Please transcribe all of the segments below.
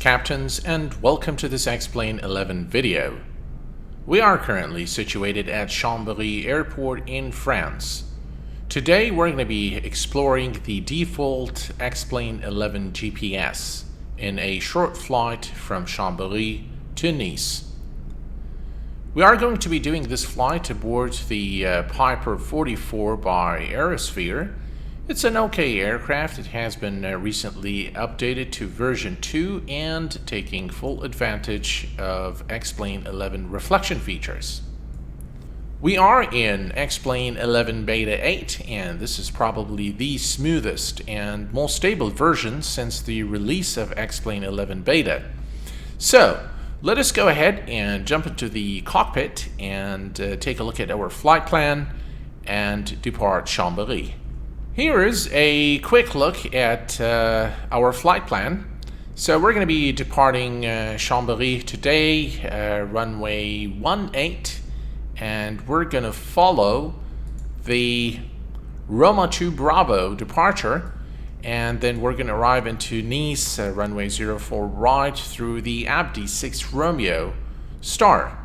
captains, and welcome to this Explain 11 video. We are currently situated at Chambéry Airport in France. Today we're going to be exploring the default Explain 11 GPS in a short flight from Chambéry to Nice. We are going to be doing this flight aboard the Piper 44 by Aerosphere. It's an okay aircraft. It has been recently updated to version 2 and taking full advantage of Explain 11 reflection features. We are in Explain 11 Beta 8, and this is probably the smoothest and most stable version since the release of Explain 11 Beta. So, let us go ahead and jump into the cockpit and take a look at our flight plan and depart Chambéry. Here is a quick look at our flight plan. So we're going to be departing Chambéry today, runway 18, and we're going to follow the Roma 2 Bravo departure, and then we're going to arrive into Nice, runway 04 right through the Abdi 6 Romeo star.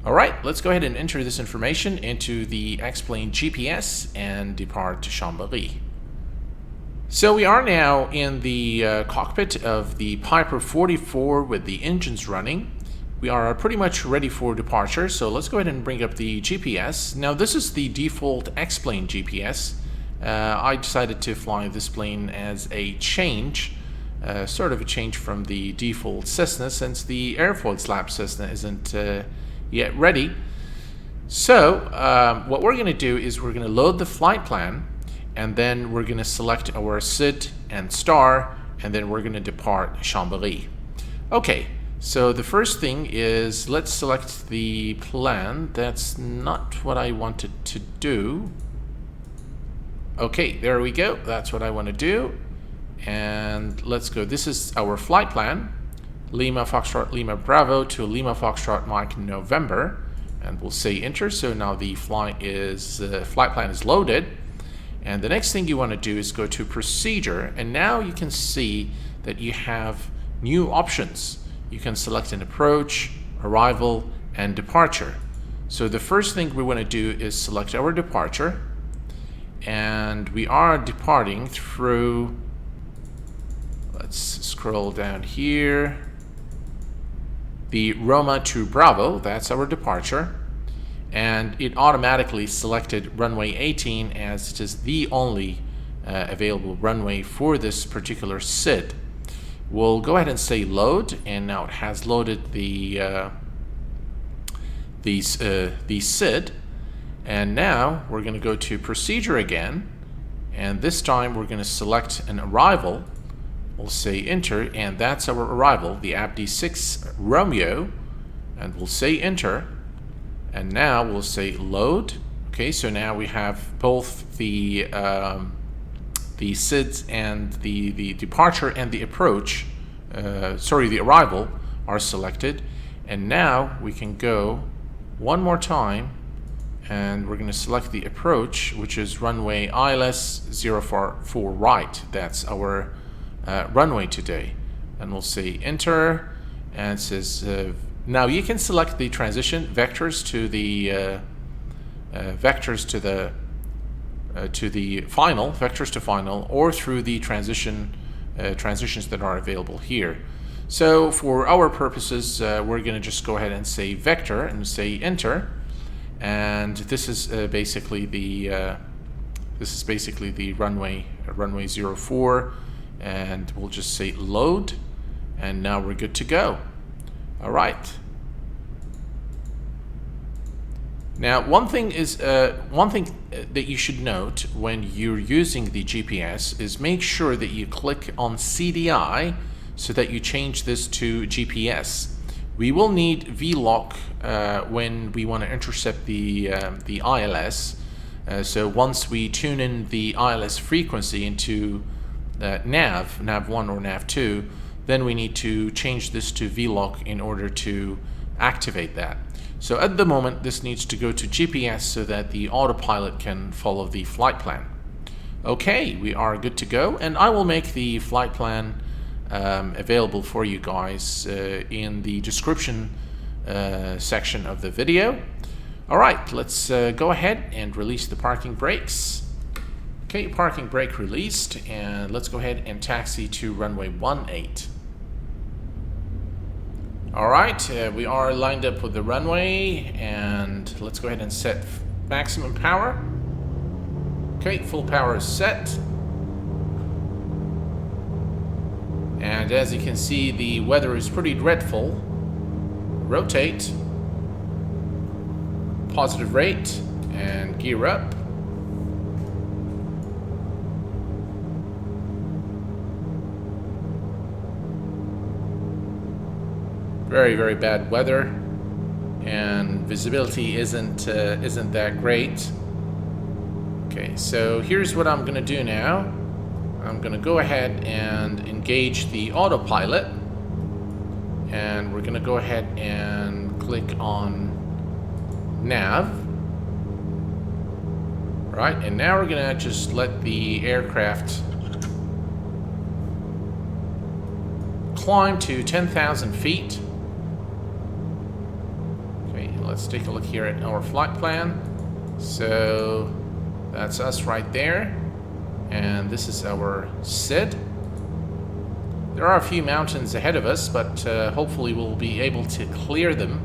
Alright, let's go ahead and enter this information into the Explain GPS and depart to Chambéry. So we are now in the cockpit of the Piper 44 with the engines running. We are pretty much ready for departure, so let's go ahead and bring up the GPS. Now this is the default Explain GPS. I decided to fly this plane as a change, sort of a change from the default Cessna, since the airfoil slab Cessna isn't yet ready. So what we're going to do is we're going to load the flight plan, and then we're going to select our SID and star, and then we're going to depart Chambéry. Okay, so the first thing is let's select the plan. That's not what I wanted to do. Okay, there we go. That's what I want to do. And let's go. This is our flight plan. Lima Foxtrot Lima Bravo to Lima Foxtrot Mike November, and we'll say enter. So now the flight plan is loaded, and the next thing you want to do is go to procedure, and now you can see that you have new options. You can select an approach, arrival, and departure. So the first thing we want to do is select our departure, and we are departing through, let's scroll down here, the Roma 2 Bravo. That's our departure, and it automatically selected runway 18 as it is the only available runway for this particular SID. We'll go ahead and say load, and now it has loaded the SID, and now we're going to go to procedure again, and this time we're going to select an arrival. We'll say enter, and that's our arrival, the Abdi 6 Romeo, and we'll say enter, and now we'll say load. Okay, so now we have both the SIDS and the departure and the approach, the arrival are selected, and now we can go one more time, and we're going to select the approach, which is runway ILS 04 right. That's our runway today, and we'll say enter, and it says now you can select the transition vectors to the final, or through the transitions that are available here. So for our purposes, we're going to just go ahead and say vector and say enter, and this is basically the runway 04. And we'll just say load, and now we're good to go. All right. Now, one thing that you should note when you're using the GPS is make sure that you click on CDI so that you change this to GPS. We will need VLOC when we want to intercept the ILS. So once we tune in the ILS frequency into nav 1 or nav 2, then we need to change this to VLOC in order to activate that. So at the moment this needs to go to GPS so that the autopilot can follow the flight plan. Okay, we are good to go, and I will make the flight plan available for you guys in the description section of the video. Alright, let's go ahead and release the parking brakes. Okay, parking brake released, and let's go ahead and taxi to runway 18. Alright, we are lined up with the runway, and let's go ahead and set maximum power. Okay, full power is set. And as you can see, the weather is pretty dreadful. Rotate. Positive rate, and gear up. Very, very bad weather, and visibility isn't that great. Okay, so here's what I'm gonna do now. I'm gonna go ahead and engage the autopilot, and we're gonna go ahead and click on nav. Right, and now we're gonna just let the aircraft climb to 10,000 feet. Let's take a look here at our flight plan. So that's us right there, and this is our SID. There are a few mountains ahead of us, but hopefully we'll be able to clear them.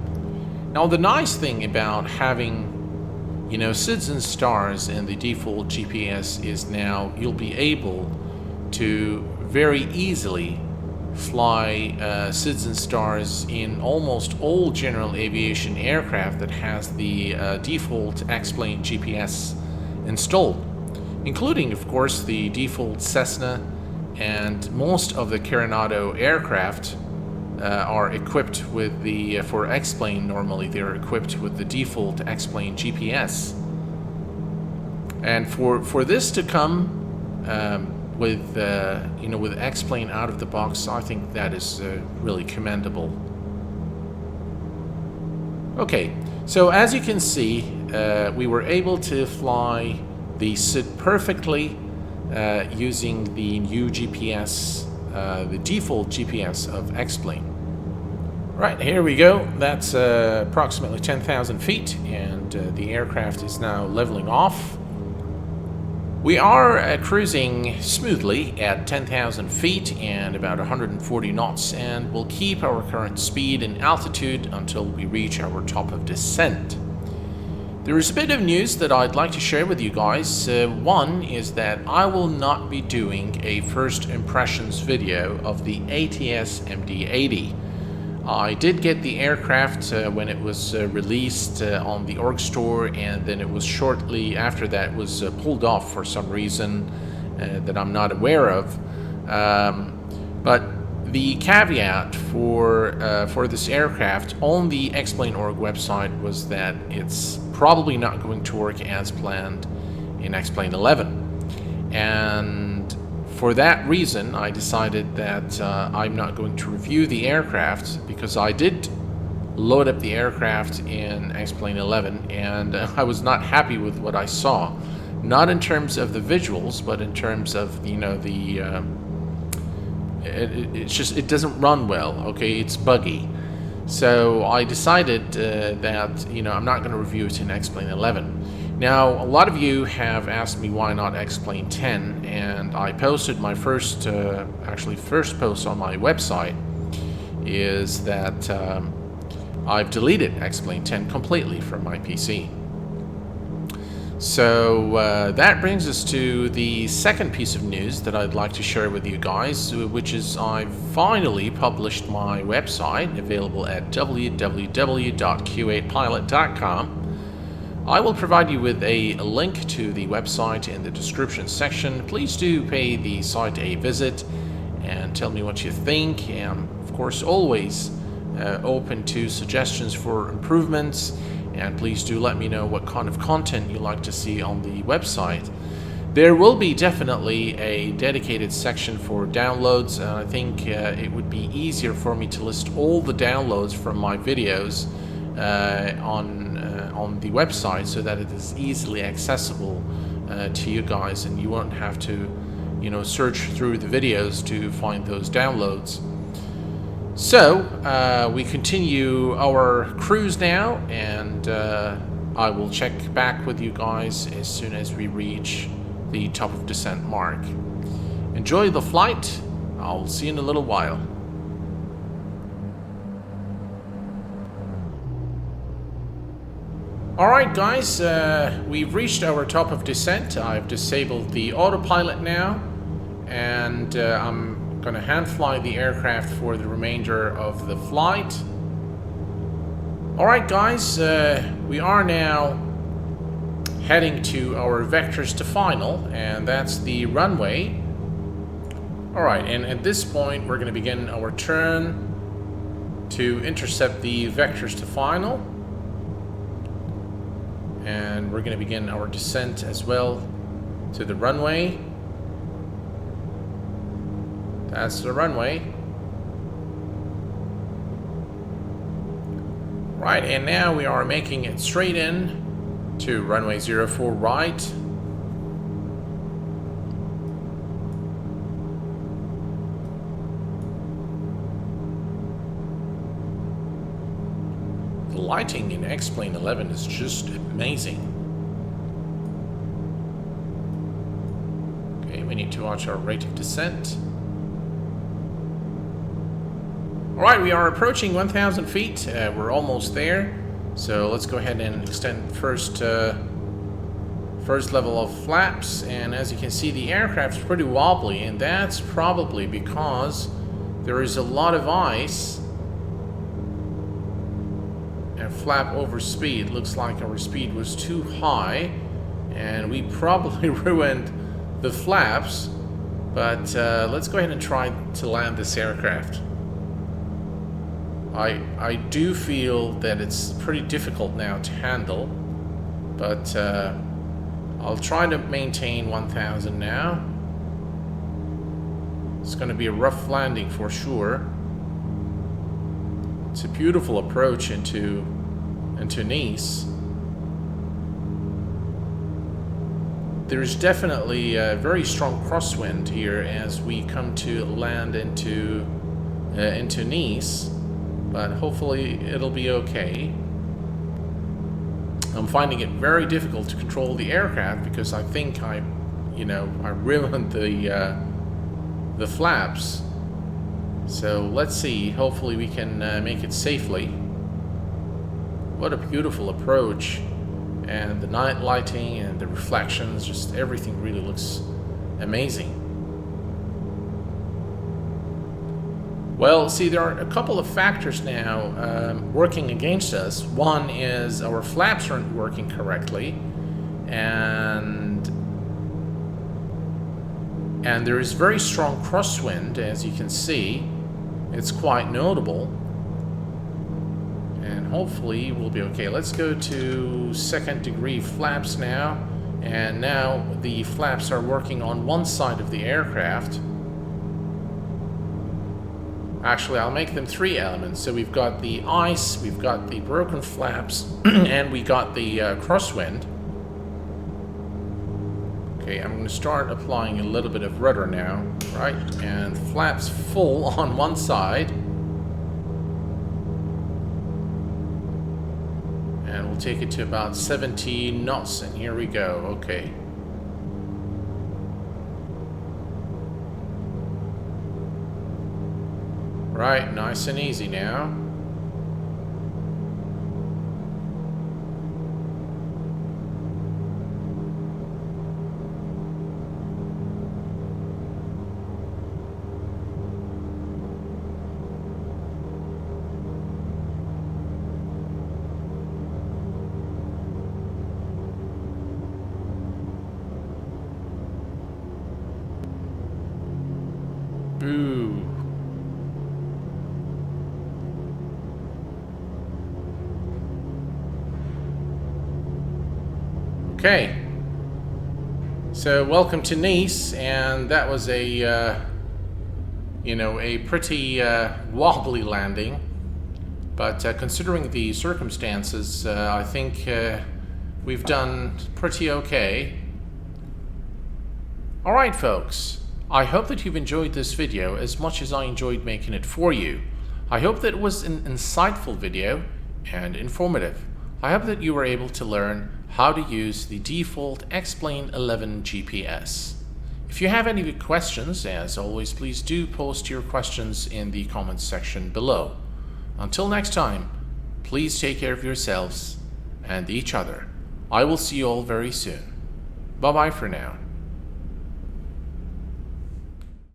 Now, the nice thing about having, you know, SIDS and STRAS in the default GPS is now you'll be able to very easily fly SIDS and STRAS in almost all general aviation aircraft that has the default X-Plane GPS installed, including, of course, the default Cessna, and most of the Coronado aircraft are equipped with the, for X-Plane normally, they're equipped with the default X-Plane GPS. And for this to come with you know, with X-Plane out of the box, I think that is really commendable. Okay, so as you can see, we were able to fly the SID perfectly using the new GPS, the default GPS of X-Plane. Right, here we go. That's approximately 10,000 feet, and the aircraft is now leveling off. We are cruising smoothly at 10,000 feet and about 140 knots, and we'll keep our current speed and altitude until we reach our top of descent. There is a bit of news that I'd like to share with you guys. One is that I will not be doing a first impressions video of the ATS MD-80. I did get the aircraft when it was released on the org store, and then it was shortly after that was pulled off for some reason that I'm not aware of. But the caveat for this aircraft on the X-Plane org website was that it's probably not going to work as planned in X-Plane 11. And for that reason, I decided that I'm not going to review the aircraft, because I did load up the aircraft in X-Plane 11, and I was not happy with what I saw. Not in terms of the visuals, but in terms of, you know, the it's just, it doesn't run well. Okay, it's buggy. So I decided that, you know, I'm not going to review it in X-Plane 11. Now, a lot of you have asked me why not X-Plane 10, and I posted my first post on my website is that I've deleted X-Plane 10 completely from my PC. So that brings us to the second piece of news that I'd like to share with you guys, which is I've finally published my website, available at www.q8pilot.com. I will provide you with a link to the website in the description section. Please do pay the site a visit and tell me what you think. And of course, always open to suggestions for improvements. And please do let me know what kind of content you like to see on the website. There will be definitely a dedicated section for downloads. I think it would be easier for me to list all the downloads from my videos on the website, so that it is easily accessible to you guys, and you won't have to search through the videos to find those downloads. So we continue our cruise now, and I will check back with you guys as soon as we reach the top of descent mark. Enjoy the flight. I'll see you in a little while. Alright guys, we've reached our top of descent. I've disabled the autopilot now, and I'm gonna hand fly the aircraft for the remainder of the flight. Alright guys, we are now heading to our vectors to final, and that's the runway. Alright, and at this point we're gonna begin our turn to intercept the vectors to final. And we're going to begin our descent as well to the runway. That's the runway. Right, and now we are making it straight in to runway 04 right. The lighting in X-Plane 11 is just amazing. Okay, we need to watch our rate of descent. Alright, we are approaching 1,000 feet. We're almost there. So let's go ahead and extend first level of flaps. And as you can see, the aircraft's pretty wobbly, and that's probably because there is a lot of ice. And flap over speed. Looks like our speed was too high, and we probably ruined the flaps. But let's go ahead and try to land this aircraft. I do feel that it's pretty difficult now to handle, but I'll try to maintain 1,000 now. It's going to be a rough landing for sure. It's a beautiful approach into Nice. There's definitely a very strong crosswind here as we come to land into Nice, but hopefully it'll be okay. I'm finding it very difficult to control the aircraft because I think I ruined the flaps. So let's see, hopefully we can make it safely. What a beautiful approach, and the night lighting and the reflections, just everything really looks amazing. Well, see, there are a couple of factors now working against us. One is our flaps aren't working correctly, and there is very strong crosswind, as you can see. It's quite notable, and hopefully we'll be okay. Let's go to second degree flaps now, and now the flaps are working on one side of the aircraft. Actually, I'll make them 3 elements. So we've got the ice, we've got the broken flaps, and we got the crosswind. Okay, I'm going to start applying a little bit of rudder now, right? And flaps full on one side. And we'll take it to about 70 knots, and here we go. Okay. Right, nice and easy now. Boo. Okay. So welcome to Nice, and that was a pretty wobbly landing. But considering the circumstances, I think we've done pretty okay. Alright folks, I hope that you've enjoyed this video as much as I enjoyed making it for you. I hope that it was an insightful video and informative. I hope that you were able to learn how to use the default X-Plane 11 GPS. If you have any questions, as always, please do post your questions in the comments section below. Until next time, please take care of yourselves and each other. I will see you all very soon. Bye-bye for now.